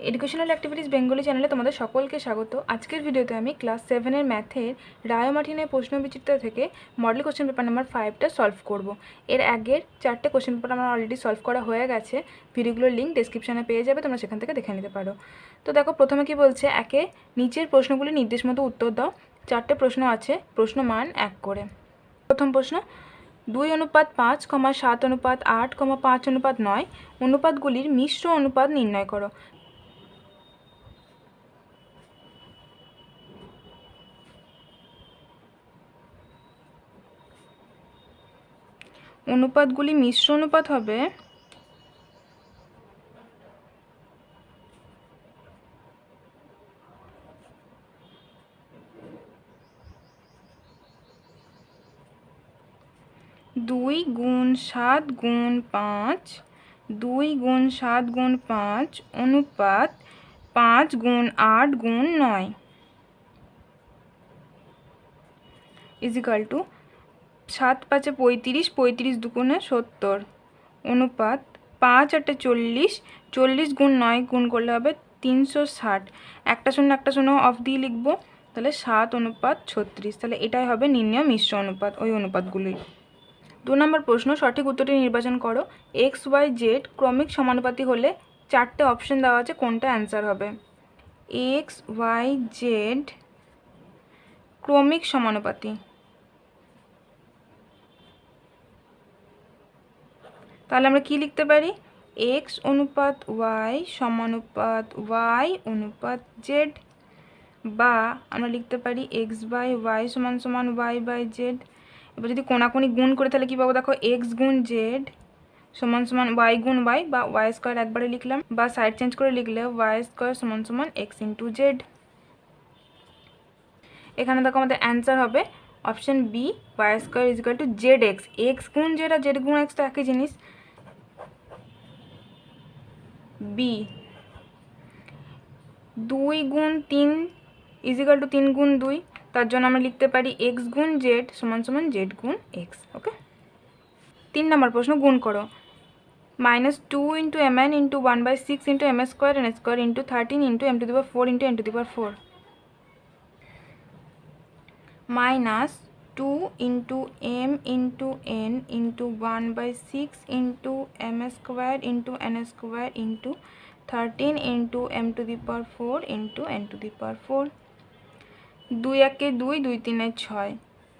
Educational activities Bengali চ্যানেলে তোমাদের সকলকে স্বাগত। আজকের ভিডিওতে আমি ক্লাস 7-এর ম্যাথের রায়মার্টিনের প্রশ্নবিচিত্র থেকে মডেল কোশ্চেন পেপার নাম্বার 5টা সলভ করব। এর আগের 4টে কোশ্চেন পেপার আমার অলরেডি সলভ করা হয়ে গেছে। ভিডিওগুলোর লিঙ্ক ডেসক্রিপশনে পেয়ে যাবে, তোমরা সেখান থেকে দেখে নিতে পারো। তো দেখো, প্রথমে কি বলছে, একে নিচের প্রশ্নগুলি নির্দেশ মতো উত্তর দাও। 4টে প্রশ্ন আছে, প্রশ্ন মান 1 করে। প্রথম প্রশ্ন, 2:5, 7:8, 5:9 অনুপাতগুলির মিশ্র অনুপাত নির্ণয় করো। অনুপাতগুলি মিশ্র অনুপাত হবে 2:7:5, 2:7:5 অনুপাত 5:8:9 ইজিক্যাল টু 7×5 35, 35×2 70 অনুপাত 5×8 40, 40×9 গুণ করলে হবে 360। একটা শূন্য অফ দিয়ে লিখবো, তাহলে 7:36। তাহলে এটাই হবে নির্ণয় মিশ্র অনুপাত, ওই অনুপাতগুলি। 2 নম্বর প্রশ্ন, সঠিক উত্তরটি নির্বাচন করো। XYZ ক্রমিক সমানুপাতি হলে 4টে অপশন দেওয়া আছে, কোনটা অ্যান্সার হবে? XYZ ক্রমিক সমানুপাতি, তাহলে আমরা কি লিখতে পারি? X অনুপাত Y সমানুপাত Y অনুপাত Z, বা আমরা লিখতে পারি X/Y সমান সমান Y/Z। এবার যদি কোনাকুনি গুণ করে তাহলে কী পাবো? দেখো, X গুণ Z সমান সমান Y গুণ Y, বা Y² একবারে লিখলাম, বা সাইড চেঞ্জ করে লিখলে Y² সমান সমান X ইন্টু Z। এখানে দেখো আমাদের অ্যান্সার হবে option B, Y² equal to ZX। X গুণ Z আর Z গুণ X তো একই জিনিস। বি, 2×3 ইজিক্যাল টু 3×2, তার জন্য আমরা লিখতে পারি X গুণ Z সমান সমান Z গুণ X। ওকে। 3 নম্বর প্রশ্ন, গুণ করো। -2 × mn × 1/6 × m² n² × 13 × m⁴ × n⁴ -2 × m × n × 1/6 × m² × n² × 13 × m⁴ × n⁴। 2 1 2, 2 3 6,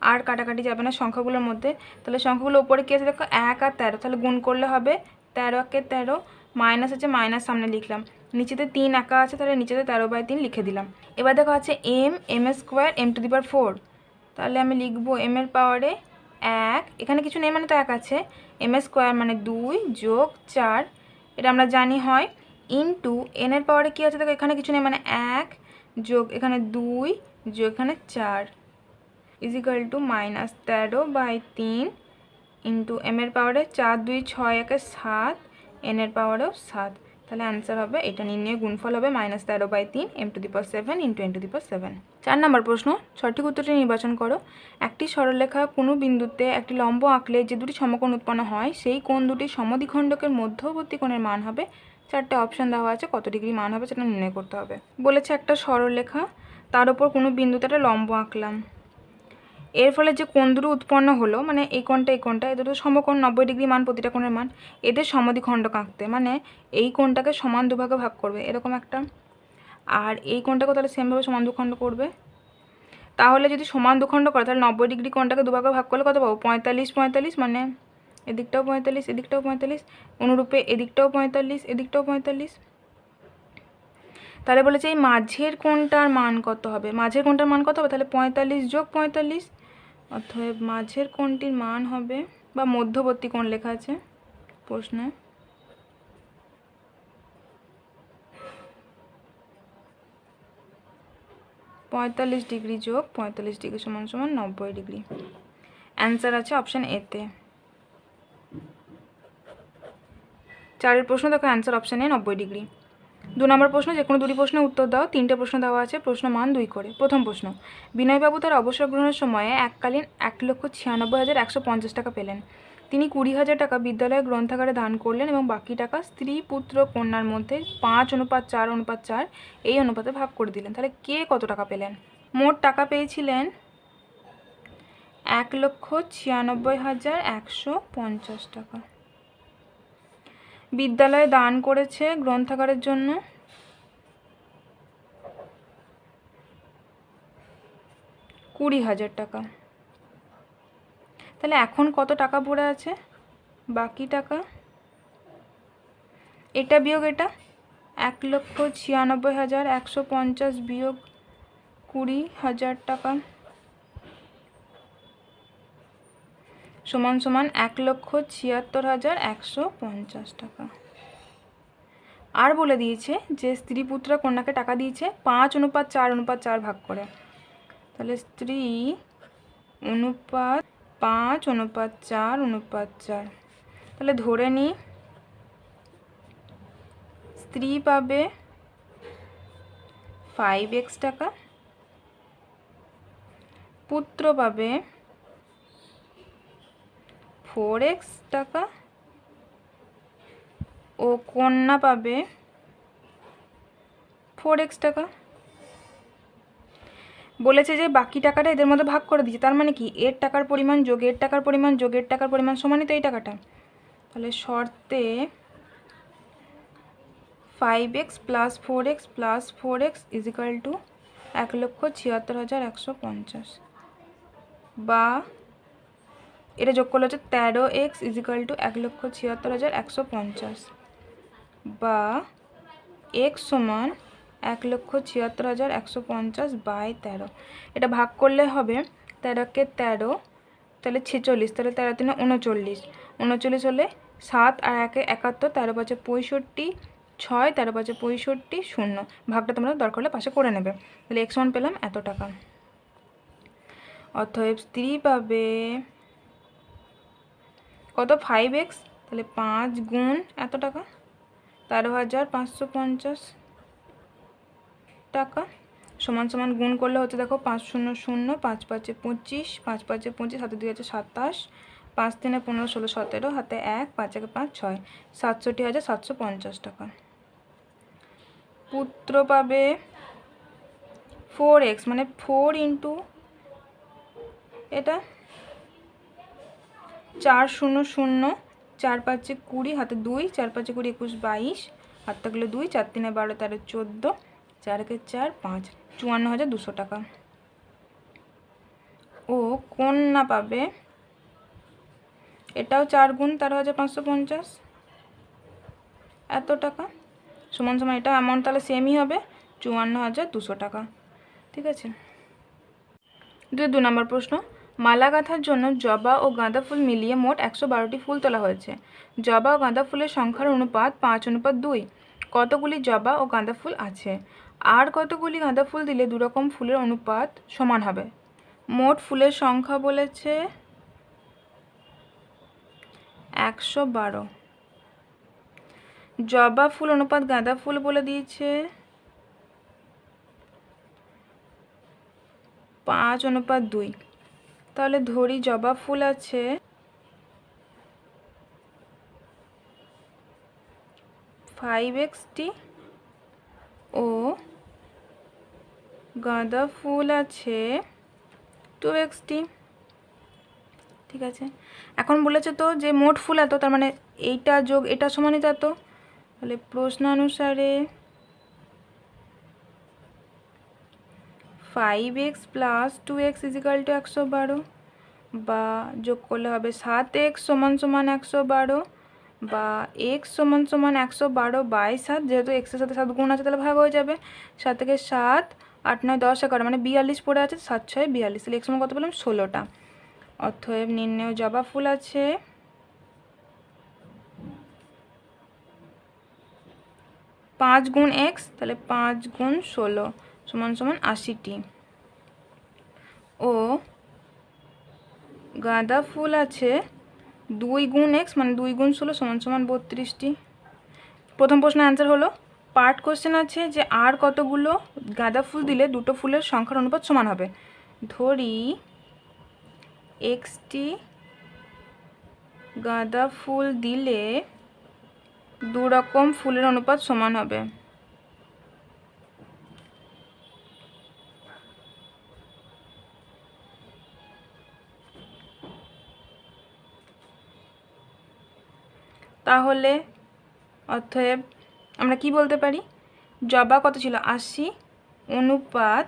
আর কাটাকাটি যাবে না সংখ্যাগুলোর মধ্যে। তাহলে সংখ্যাগুলো উপরে কী আছে দেখো, 1 আর 13, তাহলে গুণ করলে হবে 13 1 13, মাইনাস আছে, মাইনাস সামনে লিখলাম, নিচেতে 3 একা আছে, তাহলে নিচেতে 13/3 লিখে দিলাম। এবার দেখো আছে m² m⁴, তাহলে আমি লিখবো m এর পাওয়ারে 1, এখানে কিছু নেই মানে তো 1 আছে, m² মানে 2 যোগ 4, এটা আমরা জানি হয়, ইন্টু n এর পাওয়ারে কী আছে দেখো, এখানে কিছু নেই মানে 1 যোগ এখানে 2 যোগ এখানে 4 ইজিক্যাল টু -13/3 ইন্টু m এর পাওয়ারে 4 2 6 1 7, n এর পাওয়ারেও 7। তাহলে অ্যান্সার হবে এটা, নির্ণয় গুণফল হবে -13/3 m⁴ ইন্টু n⁴। 4 নম্বর প্রশ্ন, সঠিক উত্তরটি নির্বাচন করো। একটি সরলরেখা কোনো বিন্দুতে একটি লম্ব আঁকলে যে দুটি সমকোণ উৎপন্ন হয়, সেই কোণ দুটি সমদ্বিখণ্ডকের মধ্যবর্তী কোণের মান হবে। 4টে অপশান দেওয়া আছে, কত ডিগ্রি মান হবে সেটা নির্ণয় করতে হবে। বলেছে একটা সরলরেখা, তার উপর কোনো বিন্দুতে একটা লম্ব আঁকলাম, এর ফলে যে কোণ দুটো উৎপন্ন হলো, মানে এই কোণটা এই দুটো সমকোণ, 90 ডিগ্রি মান প্রতিটা কোণের মান, এদের সমদ্বিখণ্ডক আঁকতে, মানে এই কোণটাকে সমান দুভাগে ভাগ করবে এরকম একটা, আর এই কোণটাকে তাহলে সেমভাবে সমান দুখণ্ড করবে। তাহলে যদি সমান দুখণ্ড করে তাহলে 90 ডিগ্রি কোণটাকে দুভাগে ভাগ করলে কত পাবো? 45 45, মানে এদিকটাও 45 এদিকটাও 45, অনুরূপে এদিকটাও 45 এদিকটাও 45। তাহলে বলেছে এই মাঝের কোণটার মান কত হবে? মাঝের কোণটার মান কত হবে? তাহলে 45 যোগ 45, অতএব মাঝের কোণটির মান হবে, বা মধ্যবর্তী কোণ লেখা আছে প্রশ্নে, -45 ডিগ্রি যোগ 45 ডিগ্রি সমান সমান 90 ডিগ্রি। অ্যান্সার আছে অপশান এতে। 4 প্রশ্ন দেখো, অ্যান্সার অপশান এ 90 ডিগ্রি। 2 নম্বর প্রশ্ন, যে কোনো দুটি প্রশ্নের উত্তর দাও। 3টে প্রশ্ন দেওয়া আছে, প্রশ্ন মান 2 করে। প্রথম প্রশ্ন, বিনয়বাবু তার অবসর গ্রহণের সময়ে এককালীন 1,96,150 টাকা পেলেন। তিনি 20,000 টাকা বিদ্যালয়ের গ্রন্থাগারে দান করলেন এবং বাকি টাকা স্ত্রী পুত্র কন্যার মধ্যে 5:4:4 এই অনুপাতে ভাগ করে দিলেন। তাহলে কে কত টাকা পেলেন? মোট টাকা পেয়েছিলেন 1,96,150 টাকা। বিদ্যালয়ে দান করেছে গ্রন্থাগারের জন্য 20,000 টাকা। তাহলে এখন কত টাকা পড়ে আছে? বাকি টাকা, এটা বিয়োগ এটা, 1,96,150 বিয়োগ 20,000 টাকা সমান সমান 1,76,150 টাকা। আর বলে দিয়েছে যে স্ত্রী পুত্র কন্যাকে টাকা দিয়েছে 5:4:4 ভাগ করে। তাহলে স্ত্রী অনুপাত 5:4:4। তাহলে ধরে নিই স্ত্রী পাবে 5x টাকা, পুত্র পাবে 4x টাকা ও কন্যা পাবে 4x টাকা। বলেছে যে বাকি টাকাটা এদের মধ্যে ভাগ করে দিয়েছে, তার মানে কি এর টাকার পরিমাণ যোগ এর টাকার পরিমাণ যোগ এর টাকার পরিমাণ সমানই তো এই টাকাটা। তাহলে শর্তে 5x + 4x + 4x = 1,76,150 বা এটা যোগ করলে হচ্ছে 13x = 1,76,150 বা x সমান 1,76,150/13। এটা ভাগ করলে হবে 13কে 13, তাহলে 46, তাহলে 13 × 3 = 39, 39 হলে 7 আর 1 = 71, 13 × 5 = 65, 6, 13 × 5 = 65, 0। ভাগটা তোমরা দরকার হলে পাশে করে নেবে। তাহলে x সমান পেলাম এত টাকা। অতএব স্ত্রী পাবে কত? 5x, তাহলে 5 গুণ এত টাকা 13,550 টাকা সমান সমান গুণ করলে হচ্ছে দেখো 5 0 0, 5 5 25, 5 5 25, হাতে 2 আছে 27, 5 3 15 16 17, হাতে 1, 5 1 5 6, 67,750 টাকা। পুত্র পাবে 4x, মানে 4 ইন্টু এটা 4 0 0, 4 5 20, হাতে 2, 4 5 20 21 22, হাত থাকলে 2, 4 3 12 13 14, 4 1 4 5, 54,200 টাকা। ও কন্যা পাবে এটাও 4 গুণ 13,550 এত টাকা সমান সমান এটা অ্যামাউন্ট তাহলে সেমই হবে 54,200 টাকা। ঠিক আছে। 2 নম্বর প্রশ্ন, মালা গাঁথার জন্য জবা ও গাঁদা ফুল মিলিয়ে মোট 112টি ফুল তোলা হয়েছে। জবা ও গাঁদা ফুলের সংখ্যার অনুপাত 5:2। কতগুলি জবা ও গাঁদা ফুল আছে? আর কতগুলি গাঁদা ফুল দিলে দুরকম ফুলের অনুপাত সমান হবে? মোট ফুলের সংখ্যা বলেছে 112। জবা ফুল অনুপাত গাঁদা ফুল বলে দিয়েছে 5:2। তাহলে ধরি জবা ফুল আছে 5x ও গাঁদা ফুল আছে 2x। ঠিক আছে। এখন বলেছে তো যে মোট ফুল এত, তার মানে এইটা যোগ এটা সমানই তো এত। তাহলে প্রশ্নানুসারে 5x + 2x = 112 বা যোগ করলে হবে 7x = 112 বা x = 112/7, যেহেতু x এর সাথে 7 গুণ আছে তাহলে ভাগ হয়ে যাবে। 7 থেকে 7, 8 9 10 11 মানে 42 পড়ে আছে, 7 6 42, তাহলে x সমান কত পেলাম? 16টা। অতএব নির্ণেয় জবা ফুল আছে 5 গুণ x, তাহলে 5 গুণ 16 সমান 80টি ও গাঁদা ফুল আছে 2 গুণ x, মানে 2 গুণ 16 সমান 32টি। প্রথম প্রশ্নের অ্যান্সার হলো। পার্ট কোশ্চেন আছে যে আর কতগুলো গাঁদা ফুল দিলে দুটো ফুলের সংখ্যার অনুপাত সমান হবে। ধরি x গাঁদা ফুল দিলে 2 রকম ফুলের অনুপাত সমান হবে। তাহলে অতএব আমরা কি বলতে পারি, জবা কত ছিল 80 অনুপাত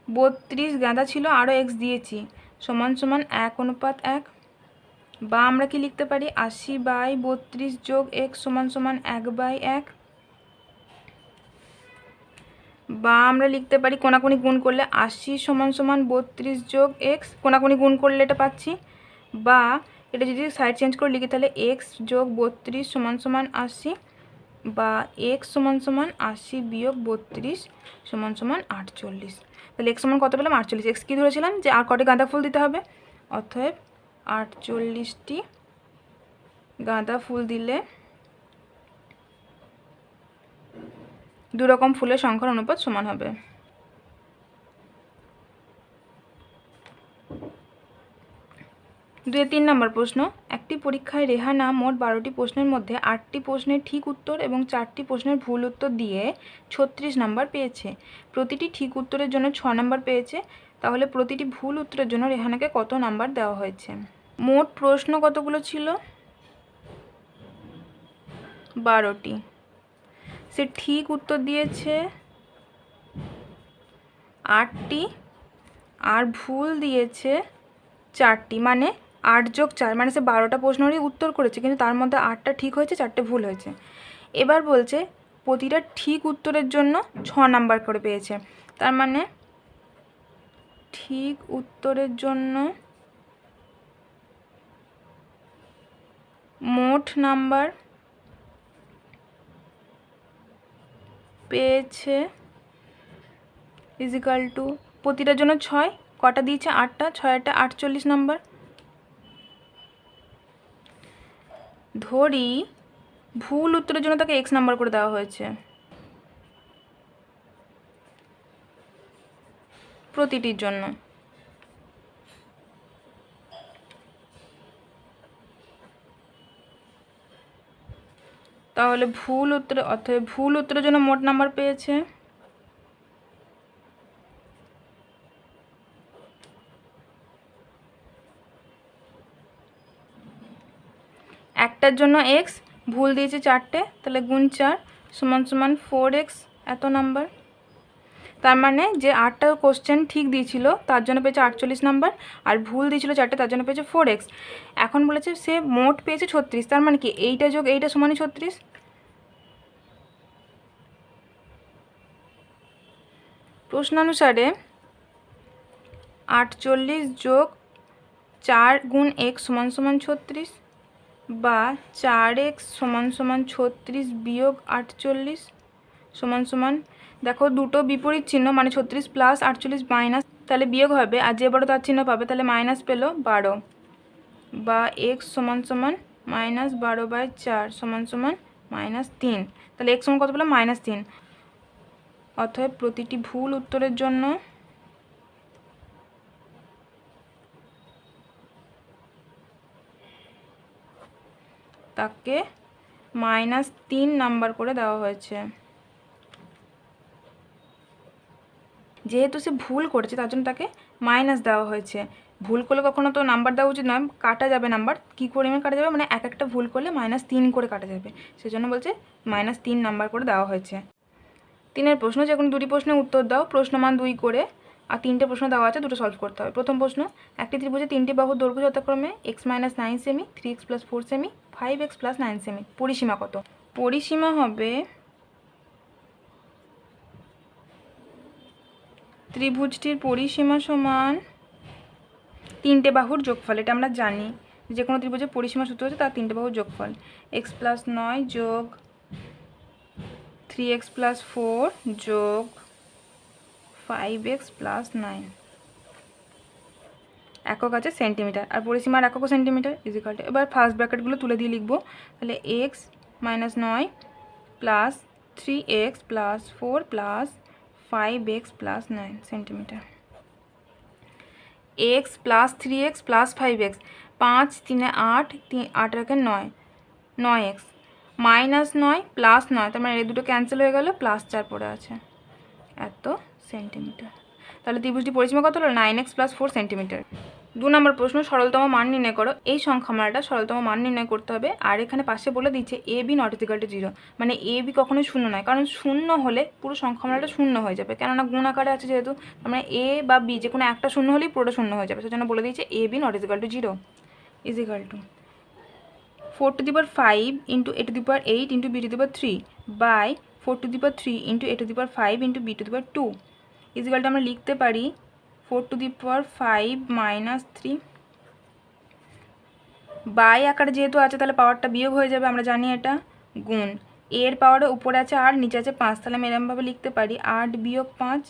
32, গাঁদা ছিল আরও x দিয়েছি সমান সমান 1 অনুপাত 1। বা আমরা কি লিখতে পারি 80/32 যোগ x সমান সমান 1/1। বা আমরা লিখতে পারি কোনাকুনি গুণ করলে 80 সমান সমান 32 যোগ x, কোনাকুনি গুণ করলে এটা পাচ্ছি। বা এটা যদি সাইড চেঞ্জ করে লিখি তাহলে x যোগ 32 সমান সমান 80, বা x সমান সমান 80 বিয়োগ 32 সমান সমান 48। তাহলে x সমান কত পেলাম 48। x কী ধরেছিলাম যে আর কটি গাঁদা ফুল দিতে হবে, অতএব 48টি গাঁদা ফুল দিলে 2 রকম ফুলের সংখ্যার অনুপাত সমান হবে। দুয়ে 3 নম্বর প্রশ্ন, একটি পরীক্ষায় রেহানা মোট 12টি প্রশ্নের মধ্যে 8টি প্রশ্নের ঠিক উত্তর এবং 4টি প্রশ্নের ভুল উত্তর দিয়ে 36 নম্বর পেয়েছে। প্রতিটি ঠিক উত্তরের জন্য 6 নম্বর পেয়েছে। তাহলে প্রতিটি ভুল উত্তরের জন্য রেহানাকে কত নাম্বার দেওয়া হয়েছে? মোট প্রশ্ন কতগুলো ছিল? 12টি। সে ঠিক উত্তর দিয়েছে 8টি আর ভুল দিয়েছে 4টি, মানে 8 যোগ 4, মানে সে 12টা প্রশ্নেরই উত্তর করেছে, কিন্তু তার মধ্যে 8টা ঠিক হয়েছে, 4টে ভুল হয়েছে। এবার বলছে প্রতিটা ঠিক উত্তরের জন্য 6 নাম্বার করে পেয়েছে। তার মানে ঠিক উত্তরের জন্য মোট নাম্বার পেয়েছে ইজিক্যাল টু প্রতিটার জন্য 6, কটা দিয়েছে 8টা, 6 48 নাম্বার। ধরি ভুল উত্তরের জন্য তাকে x নাম্বার করে দেওয়া হয়েছে প্রতিটির জন্য। তাহলে ভুল উত্তরে, অর্থাৎ ভুল উত্তরের জন্য মোট নাম্বার পেয়েছে একটার জন্য x, ভুল দিয়েছে 4টে, তাহলে গুণ 4 সমান সমান 4x এত নাম্বার। তার মানে যে 8টা কোশ্চেন ঠিক দিয়েছিল তার জন্য পেয়েছে 48 নাম্বার, আর ভুল দিয়েছিল 4টে তার জন্য পেয়েছে 4x। এখন বলেছে সে মোট পেয়েছে 36, তার মানে কি এইটা যোগ এইটা সমানই 36। প্রশ্নানুসারে 48 যোগ 4 গুণ x সমান সমান 36, বা 4x সমান সমান 36 বিয়োগ 48 সমান সমান, দেখো দুটো বিপরীত চিহ্ন, মানে 36 প্লাস 48 মাইনাস, তাহলে বিয়োগ হবে, আর যে বড় তার চিহ্ন পাবে, তাহলে মাইনাস পেলো 12, বা x সমান সমান -12/4 সমান সমান -3। তাহলে x সমান কত পেলাম -3। অতএব প্রতিটি ভুল উত্তরের জন্য তাকে -3 নাম্বার করে দেওয়া হয়েছে। যেহেতু সে ভুল করেছে তার জন্য তাকে মাইনাস দেওয়া হয়েছে। ভুল করলে কখনো তো নাম্বার দেওয়া উচিত নয়, কাটা যাবে নাম্বার। কী করে কাটা যাবে, মানে এক একটা ভুল করলে -3 করে কাটা যাবে, সেজন্য বলছে -3 নাম্বার করে দেওয়া হয়েছে। 3 প্রশ্ন, যে কোনো 2টি প্রশ্নের উত্তর দাও, প্রশ্নমান 2 করে, আর 3টে প্রশ্ন দেওয়া আছে, দুটো সলভ করতে হবে। প্রথম প্রশ্ন, একটি ত্রিভুজে 3টি বাহুর দৈর্ঘ্য যথাক্রমে x - 9 semi, 3x + 4 semi, 5x + 9 semi. পরিসীমা কত? পরিসীমা হবে ত্রিভুজটির পরিসীমা সমান 3টে বাহুর যোগফল। এটা আমরা জানি, যে কোনো ত্রিভুজের পরিসীমা সূত্র হচ্ছে তার 3টে বাহুর যোগফল। x + 9 যোগ 3x + 4 যোগ 5x + 9, একক আছে সেন্টিমিটার, আর পরিসীমার একক সেন্টিমিটার ইজিক্যাল টু, এবার ফার্স্ট ব্র্যাকেটগুলো তুলে দিয়ে লিখবো। তাহলে x - 9 plus 3x + 4 plus 5x + 9 centimetre. x + 3x + 5x, 5 3 8 8 রাখে 9 9x -9 +9, তার মানে এই দুটো ক্যান্সেল হয়ে গেল, +4 পড়ে আছে এত সেন্টিমিটার। তাহলে ত্রিভুজটি পরিসীমা কত হলো 9x + 4 সেন্টিমিটার। 2 নম্বর প্রশ্ন, সরলতম মান নির্ণয় করো। এই সংখ্যামালাটা সরলতম মান নির্ণয় করতে হবে। আর এখানে পাশে বলে দিচ্ছে AB ≠ 0, মানে AB কখনোই শূন্য নয়, কারণ শূন্য হলে পুরো সংখ্যামালাটা শূন্য হয়ে যাবে, কেননা গুণ আকারে আছে যেহেতু, তার মানে A বা B যে কোনো একটা শূন্য হলেই পুরোটা শূন্য হয়ে যাবে, সেজন্য বলে দিচ্ছে AB ≠ 0 = 4⁵ × A⁸ × B⁵ by 4⁵ × A⁵ × B⁵ is equal two আমরা লিখতে পারি 4⁵ - 3 বাই আকারে যেহেতু আছে তাহলে পাওয়ারটা বিয়োগ হয়ে যাবে, আমরা জানি এটা, গুণ এর পাওয়ারে উপরে আছে 8 নিচে আছে 5, তাহলে আমি এরকমভাবে লিখতে পারি 8 - 5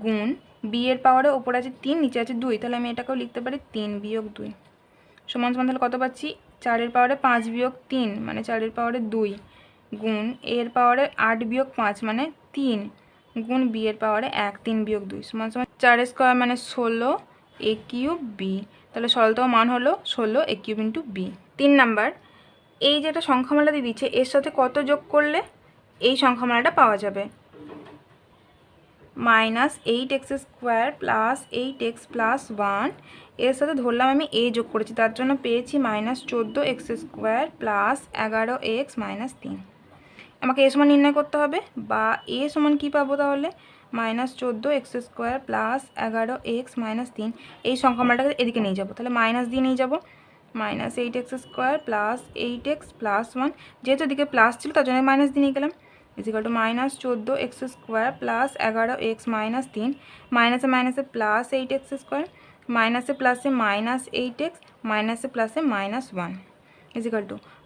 গুণ বি এর পাওয়ারে উপরে আছে 3 নিচে আছে 2, তাহলে আমি এটাকেও লিখতে পারি 3 - 2 সমান সমান, তাহলে কত পাচ্ছি 4 এর পাওয়ারে 5 - 3 মানে 4 এর পাওয়ারে 2 গুণ এর পাওয়ারে 8 - 5 মানে 3 গুণ বি এর পাওয়ারে 1 3 - 2 সমান সমান 4² মানে 16 A³ B, তাহলে সরলতম মান হলো 16 A³ × B। 3 নাম্বার, এই যে একটা সংখ্যামালা দিয়ে দিচ্ছে এর সাথে কত যোগ করলে এই সংখ্যামালাটা পাওয়া যাবে, -8x² + 8x + 1, এর সাথে ধরলাম আমি a যোগ করেছি, তার জন্য পেয়েছি -14x² + 11x - 3। আমাকে a সমান নির্ণয় করতে হবে, বা a সমান কী পাবো তাহলে -14x² + 11x - 3, এই সংখ্যামালাটাকে এদিকে নিয়ে যাবো, তাহলে মাইনাস দিয়ে নিয়ে যাবো, -8x² + 8x + 1, যেহেতু এদিকে প্লাস ছিল তার জন্য মাইনাস দিয়ে নিয়ে গেলাম, = -14x² + 11x - 3, মাইনাসে মাইনাসে +8x², মাইনাসে প্লাসে -8x, মাইনাসে প্লাসে -1, =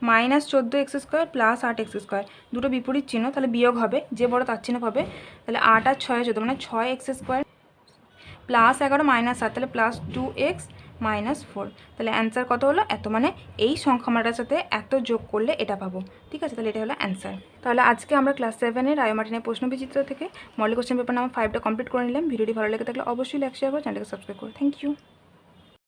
-14x² + 8x², দুটো বিপরীত চিহ্ন, তাহলে বিয়োগ হবে, যে বড় তার চিহ্ন পাবে, তাহলে 8 আর 6 14, মানে 6x² + 11 - 7, তাহলে +2x - 4, তাহলে অ্যান্সার কত হলো এত, মানে এই সংখ্যামালাটার সাথে এত যোগ করলে এটা পাবো। ঠিক আছে, তাহলে এটা হলো অ্যান্সার। তাহলে আজকে আমরা ক্লাস 7-এর রায়মার্টিনের প্রশ্নবিচিত্র থেকে মডেল কোশ্চেন পেপার নাম্বার 5টা কমপ্লিট করে নিলাম। ভিডিওটি ভালো লেগে থাকলে অবশ্যই লাইক শেয়ার করো, চ্যানেলকে সাবস্ক্রাইব করো। Thank you.